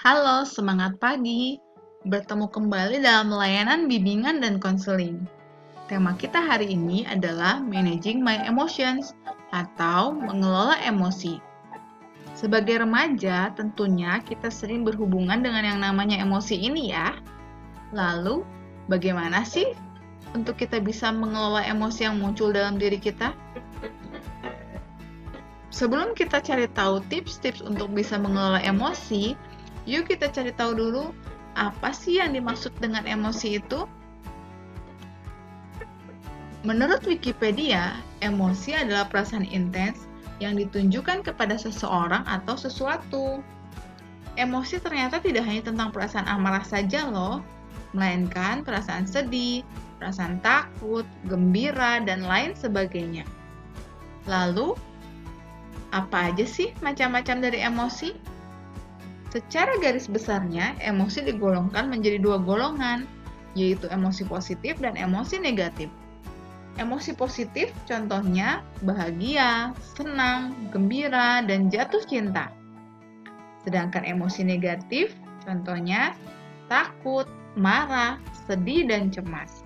Halo, semangat pagi. Bertemu kembali dalam layanan bimbingan dan konseling. Tema kita hari ini adalah Managing My Emotions atau mengelola emosi. Sebagai remaja, tentunya kita sering berhubungan dengan yang namanya emosi ini ya. Lalu, bagaimana sih untuk kita bisa mengelola emosi yang muncul dalam diri kita? Sebelum kita cari tahu tips-tips untuk bisa mengelola emosi, yuk kita cari tahu dulu apa sih yang dimaksud dengan emosi itu. Menurut Wikipedia, emosi adalah perasaan intens yang ditunjukkan kepada seseorang atau sesuatu. Emosi ternyata tidak hanya tentang perasaan amarah saja loh, melainkan perasaan sedih, perasaan takut, gembira, dan lain sebagainya. Lalu, apa aja sih macam-macam dari emosi? Secara garis besarnya, emosi digolongkan menjadi dua golongan, yaitu emosi positif dan emosi negatif. Emosi positif contohnya bahagia, senang, gembira, dan jatuh cinta. Sedangkan emosi negatif contohnya takut, marah, sedih, dan cemas.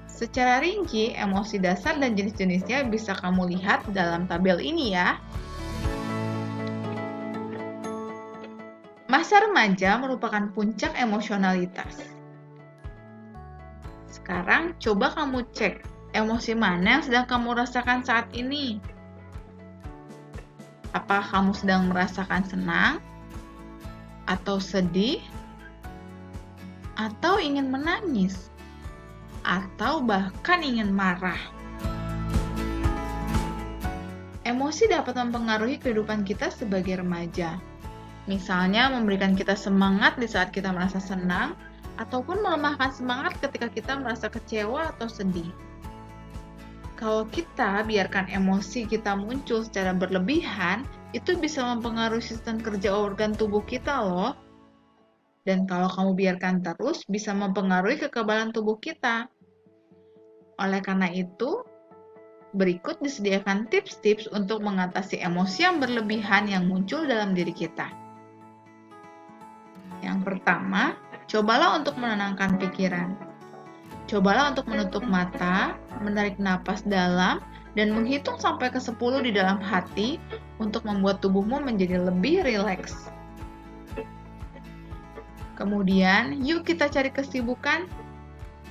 Secara rinci, emosi dasar dan jenis-jenisnya bisa kamu lihat dalam tabel ini ya. Masa remaja merupakan puncak emosionalitas. Sekarang coba kamu cek emosi mana yang sedang kamu rasakan saat ini. Apakah kamu sedang merasakan senang, atau sedih, atau ingin menangis, atau bahkan ingin marah? Emosi dapat mempengaruhi kehidupan kita sebagai remaja. Misalnya memberikan kita semangat di saat kita merasa senang, ataupun melemahkan semangat ketika kita merasa kecewa atau sedih. Kalau kita biarkan emosi kita muncul secara berlebihan, itu bisa mempengaruhi sistem kerja organ tubuh kita loh. Dan kalau kamu biarkan terus, bisa mempengaruhi kekebalan tubuh kita. Oleh karena itu, berikut disediakan tips-tips untuk mengatasi emosi yang berlebihan yang muncul dalam diri kita. Yang pertama, cobalah untuk menenangkan pikiran. Cobalah untuk menutup mata, menarik napas dalam, dan menghitung sampai ke 10 di dalam hati untuk membuat tubuhmu menjadi lebih rileks. Kemudian, yuk kita cari kesibukan.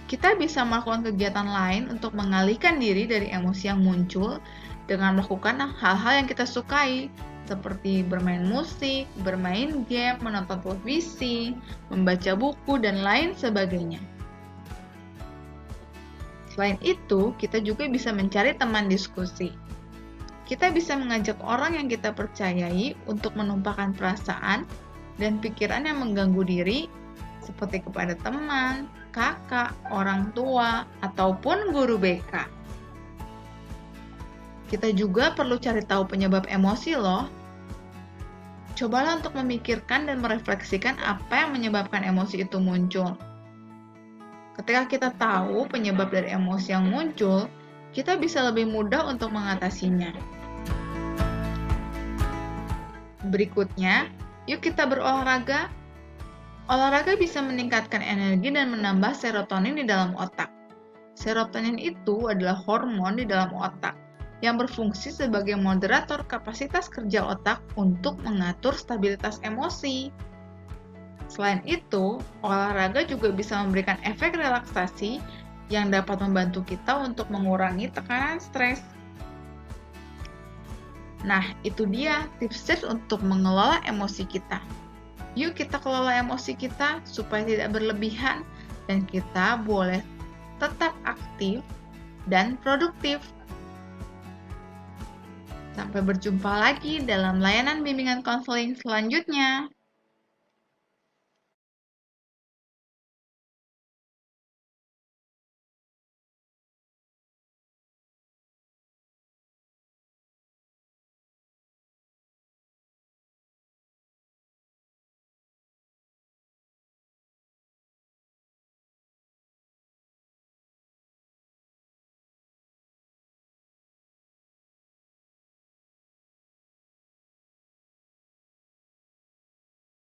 Kita bisa melakukan kegiatan lain untuk mengalihkan diri dari emosi yang muncul dengan melakukan hal-hal yang kita sukai, seperti bermain musik, bermain game, menonton televisi, membaca buku, dan lain sebagainya. Selain itu, kita juga bisa mencari teman diskusi. Kita bisa mengajak orang yang kita percayai untuk menumpahkan perasaan dan pikiran yang mengganggu diri, seperti kepada teman, kakak, orang tua, ataupun guru BK. Kita juga perlu cari tahu penyebab emosi loh. Cobalah untuk memikirkan dan merefleksikan apa yang menyebabkan emosi itu muncul. Ketika kita tahu penyebab dari emosi yang muncul, kita bisa lebih mudah untuk mengatasinya. Berikutnya, yuk kita berolahraga. Olahraga bisa meningkatkan energi dan menambah serotonin di dalam otak. Serotonin itu adalah hormon di dalam otak yang berfungsi sebagai moderator kapasitas kerja otak untuk mengatur stabilitas emosi. Selain itu, olahraga juga bisa memberikan efek relaksasi yang dapat membantu kita untuk mengurangi tekanan stres. Nah, itu dia tips-tips untuk mengelola emosi kita. Yuk kita kelola emosi kita supaya tidak berlebihan dan kita boleh tetap aktif dan produktif. Sampai berjumpa lagi dalam layanan bimbingan konseling selanjutnya.